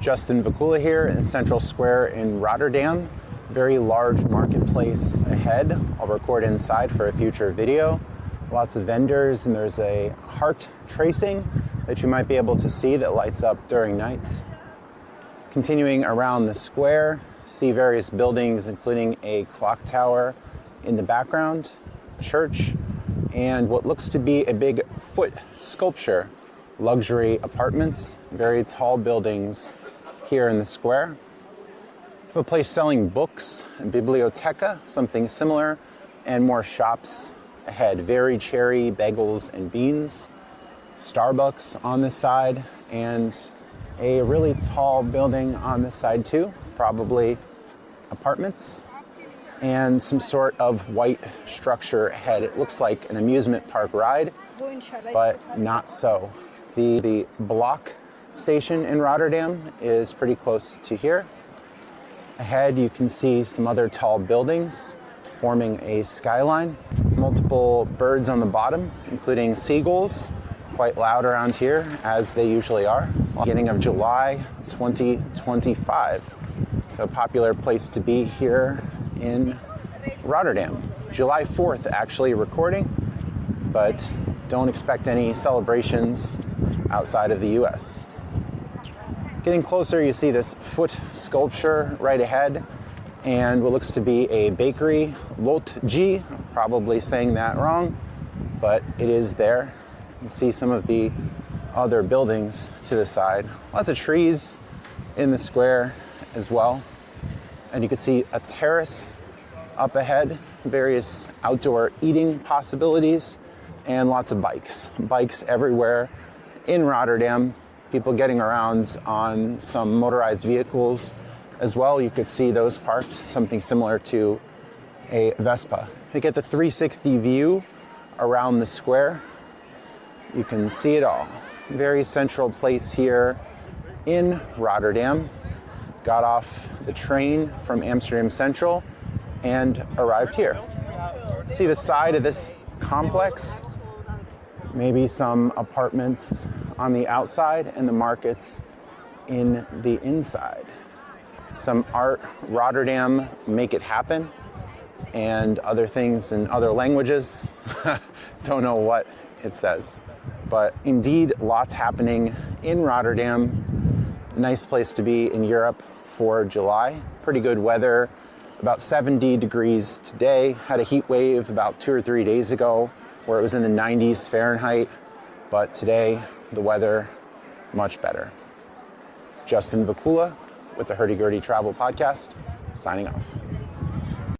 Justin Vacula here in Central Square in Rotterdam. Very large marketplace ahead. I'll record inside for a future video. Lots of vendors, and there's a heart tracing that you might be able to see that lights up during night. Continuing around the square, see various buildings including a clock tower in the background, church, and what looks to be a big foot sculpture. Luxury apartments, very tall buildings here in the square. We have a place selling books, a biblioteca, something similar, and more shops ahead. Very cherry, bagels, and beans. Starbucks on the side, and a really tall building on this side too, probably apartments, and some sort of white structure ahead. It looks like an amusement park ride, but not so. The Blaak station in Rotterdam is pretty close to here. Ahead you can see some other tall buildings forming a skyline. Multiple birds on the bottom, including seagulls, quite loud around here, as they usually are. Beginning of July 2025. So a popular place to be here in Rotterdam. July 4th actually recording, but don't expect any celebrations outside of the US. Getting closer, you see this foot sculpture right ahead, and what looks to be a bakery, Lotji, probably saying that wrong, but it is there. You can see some of the other buildings to the side. Lots of trees in the square as well. And you can see a terrace up ahead, various outdoor eating possibilities, and lots of bikes. Bikes everywhere in Rotterdam. People getting around on some motorized vehicles as well. You could see those parked, something similar to a Vespa. You get the 360 view around the square. You can see it all. Very central place here in Rotterdam. Got off the train from Amsterdam Central and arrived here. See the side of this complex? Maybe some apartments on the outside and the markets in the inside. Some art, Rotterdam, make it happen, and other things in other languages. Don't know what it says, but indeed lots happening in Rotterdam. Nice place to be in Europe for July. Pretty good weather, about 70 degrees today. Had a heat wave about 2 or 3 days ago where it was in the 90s Fahrenheit, but today the weather much better. Justin Vacula with the Hurdy Gurdy Travel Podcast, signing off.